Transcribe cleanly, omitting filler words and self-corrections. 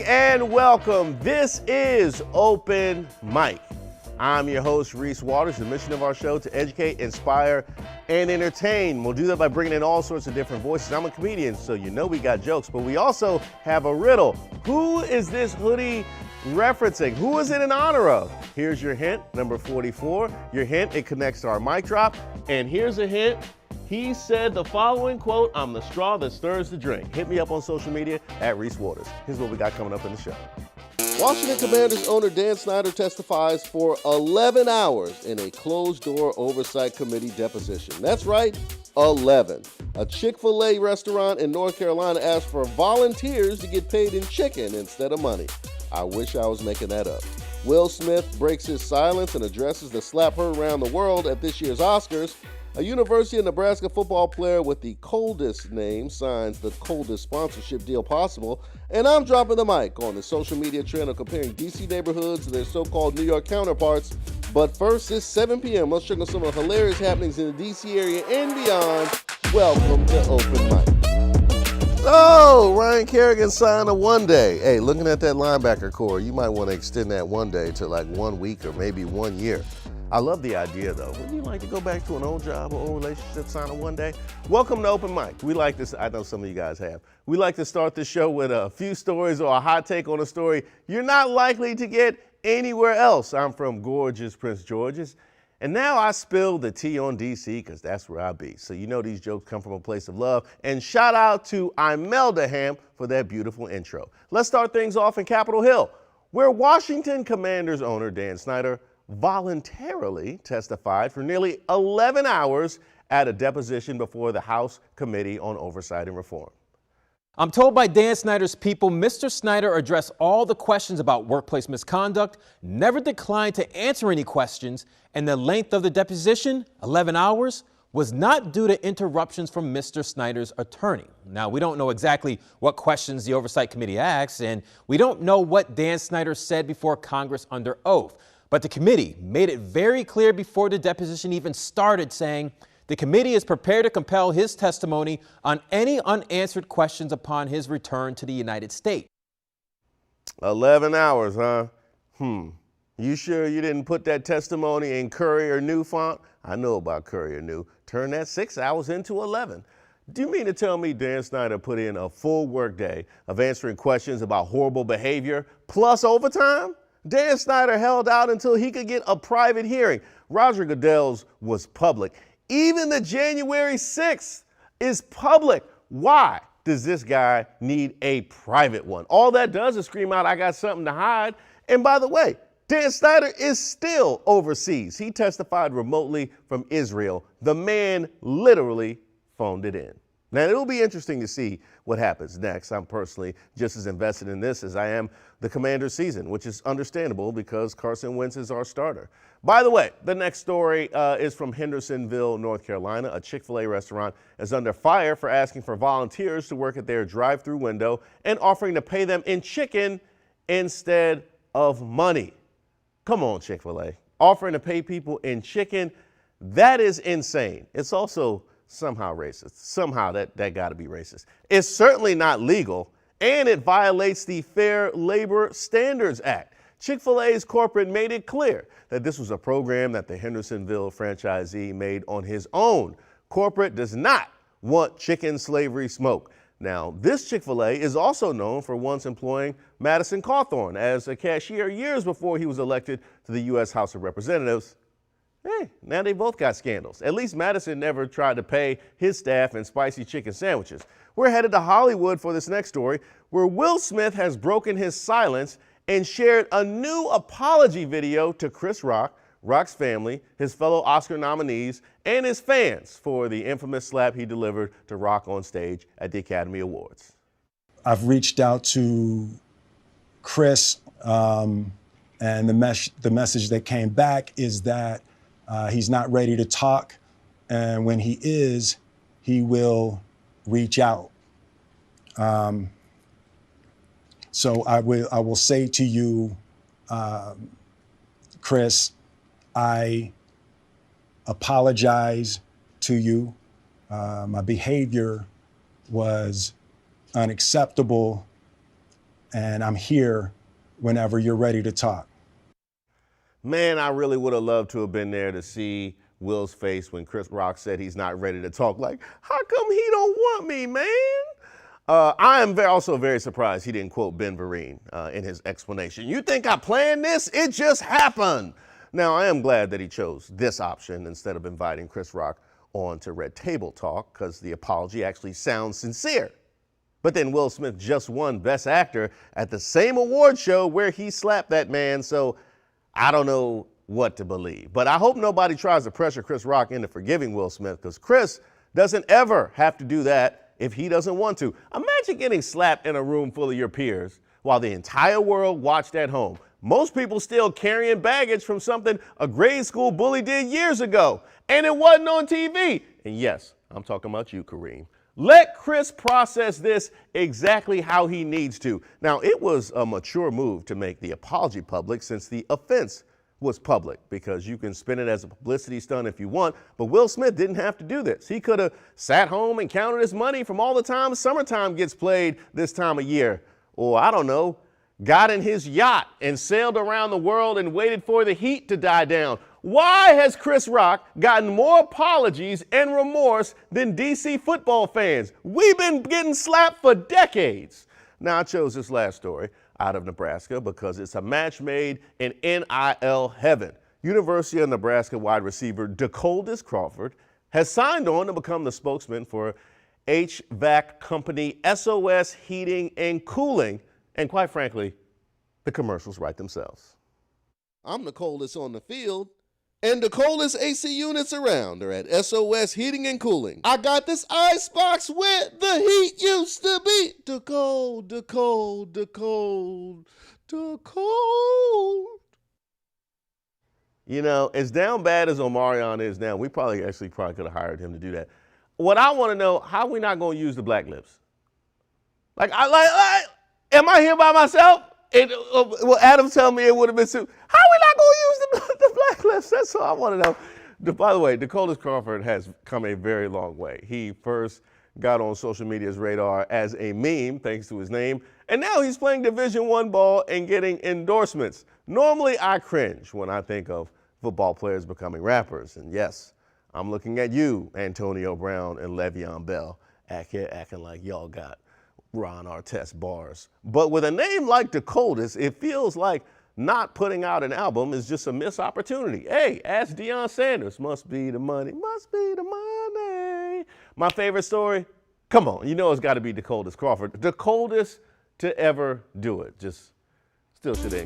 and welcome. This is Open Mic. I'm your host, Reese Waters. The mission of our show to educate, inspire, and entertain. We'll do that by bringing in all sorts of different voices. I'm a comedian, so you know we got jokes, but we also have a riddle. Who is this hoodie referencing? Who is it in honor of? Here's your hint, number 44. Your hint, it connects to our mic drop. And here's a hint. He said the following quote, "I'm the straw that stirs the drink." Hit me up on social media at Reese Waters. Here's what we got coming up in the show. Washington Commanders owner Dan Snyder testifies for 11 hours in a closed-door oversight committee deposition. That's right, 11. A Chick-fil-A restaurant in North Carolina asked for volunteers to get paid in chicken instead of money. I wish I was making that up. Will Smith breaks his silence and addresses the slap heard around the world at this year's Oscars. A University of Nebraska football player with the coldest name signs the coldest sponsorship deal possible. And I'm dropping the mic on the social media trend of comparing DC neighborhoods to their so-called New York counterparts. But first, it's 7 p.m. Let's check on some of the hilarious happenings in the DC area and beyond. Welcome to Open Mic. Oh, Ryan Kerrigan signed a one-day. Hey, looking at that linebacker core, you might want to extend that one day to like 1 week or maybe 1 year. I love the idea, though. Wouldn't you like to go back to an old job or old relationship, sign a one day? Welcome to Open Mic. We like this. I know some of you guys have. We like to start the show with a few stories or a hot take on a story you're not likely to get anywhere else. I'm from gorgeous Prince George's, and now I spill the tea on DC because that's where I be. So you know these jokes come from a place of love. And shout out to Imelda Ham for that beautiful intro. Let's start things off in Capitol Hill, where Washington Commanders owner Dan Snyder voluntarily testified for nearly 11 hours at a deposition before the House Committee on Oversight and Reform. I'm told by Dan Snyder's people, Mr. Snyder addressed all the questions about workplace misconduct, never declined to answer any questions, and the length of the deposition, 11 hours, was not due to interruptions from Mr. Snyder's attorney. Now, we don't know exactly what questions the Oversight Committee asked, and we don't know what Dan Snyder said before Congress under oath. But the committee made it very clear before the deposition even started, saying the committee is prepared to compel his testimony on any unanswered questions upon his return to the United States. 11 hours, huh? You sure you didn't put that testimony in Courier New font? I know about Courier New. Turn that 6 hours into 11. Do you mean to tell me Dan Snyder put in a full workday of answering questions about horrible behavior plus overtime? Dan Snyder held out until he could get a private hearing. Roger Goodell's was public. Even the January 6th is public. Why does this guy need a private one? All that does is scream out, I got something to hide. And by the way, Dan Snyder is still overseas. He testified remotely from Israel. The man literally phoned it in. Now, it'll be interesting to see what happens next. I'm personally just as invested in this as I am the Commanders season, which is understandable because Carson Wentz is our starter. By the way, the next story is from Hendersonville, North Carolina. A Chick-fil-A restaurant is under fire for asking for volunteers to work at their drive-through window and offering to pay them in chicken instead of money. Come on, Chick-fil-A. Offering to pay people in chicken, that is insane. It's also somehow racist. Somehow that got to be racist. It's certainly not legal, and it violates the Fair Labor Standards Act. Chick-fil-A's corporate made it clear that this was a program that the Hendersonville franchisee made on his own. Corporate does not want chicken slavery smoke. Now, this Chick-fil-A is also known for once employing Madison Cawthorn as a cashier years before he was elected to the U.S. House of Representatives. Hey, now they both got scandals. At least Madison never tried to pay his staff in spicy chicken sandwiches. We're headed to Hollywood for this next story, where Will Smith has broken his silence and shared a new apology video to Chris Rock, Rock's family, his fellow Oscar nominees, and his fans for the infamous slap he delivered to Rock on stage at the Academy Awards. I've reached out to Chris, and the message that came back is that he's not ready to talk, and when he is, he will reach out. So I will say to you, Chris, I apologize to you. My behavior was unacceptable, and I'm here whenever you're ready to talk. Man, I really would have loved to have been there to see Will's face when Chris Rock said he's not ready to talk. Like, how come he don't want me, man? I am also very surprised he didn't quote Ben Vereen in his explanation. You think I planned this? It just happened. Now, I am glad that he chose this option instead of inviting Chris Rock on to Red Table Talk, because the apology actually sounds sincere. But then Will Smith just won Best Actor at the same award show where he slapped that man, so I don't know what to believe. But I hope nobody tries to pressure Chris Rock into forgiving Will Smith, because Chris doesn't ever have to do that if he doesn't want to. Imagine getting slapped in a room full of your peers while the entire world watched at home. Most people still carrying baggage from something a grade school bully did years ago, and it wasn't on TV. And yes, I'm talking about you, Kareem. Let Chris process this exactly how he needs to. Now, it was a mature move to make the apology public, since the offense was public, because you can spin it as a publicity stunt if you want, but Will Smith didn't have to do this. He could have sat home and counted his money from all the time Summertime gets played this time of year. Or, I don't know, got in his yacht and sailed around the world and waited for the heat to die down. Why has Chris Rock gotten more apologies and remorse than DC football fans? We've been getting slapped for decades. Now, I chose this last story out of Nebraska because it's a match made in NIL heaven. University of Nebraska wide receiver DeColdis Crawford has signed on to become the spokesman for HVAC company SOS Heating and Cooling. And quite frankly, the commercials write themselves. I'm the coldest on the field, and the coldest AC units around are at SOS Heating and Cooling. I got this icebox where the heat used to be. The cold, the cold, the cold, the cold. You know, as down bad as Omarion is now, we probably could have hired him to do that. What I want to know, how are we not going to use the black lips? Am I here by myself? Will Adam tell me it would have been How are we not going to use the black lips? That's all I want to know. By the way, DeColdis Crawford has come a very long way. He first got on social media's radar as a meme, thanks to his name, and now he's playing Division I ball and getting endorsements. Normally, I cringe when I think of football players becoming rappers. And yes, I'm looking at you, Antonio Brown and Le'Veon Bell, acting like y'all got Ron Artest bars. But with a name like DeColdis, it feels like not putting out an album is just a missed opportunity. Hey, ask Deion Sanders. Must be the money, must be the money. My favorite story? Come on, you know it's got to be DeColdis Crawford. The coldest to ever do it. Just still should have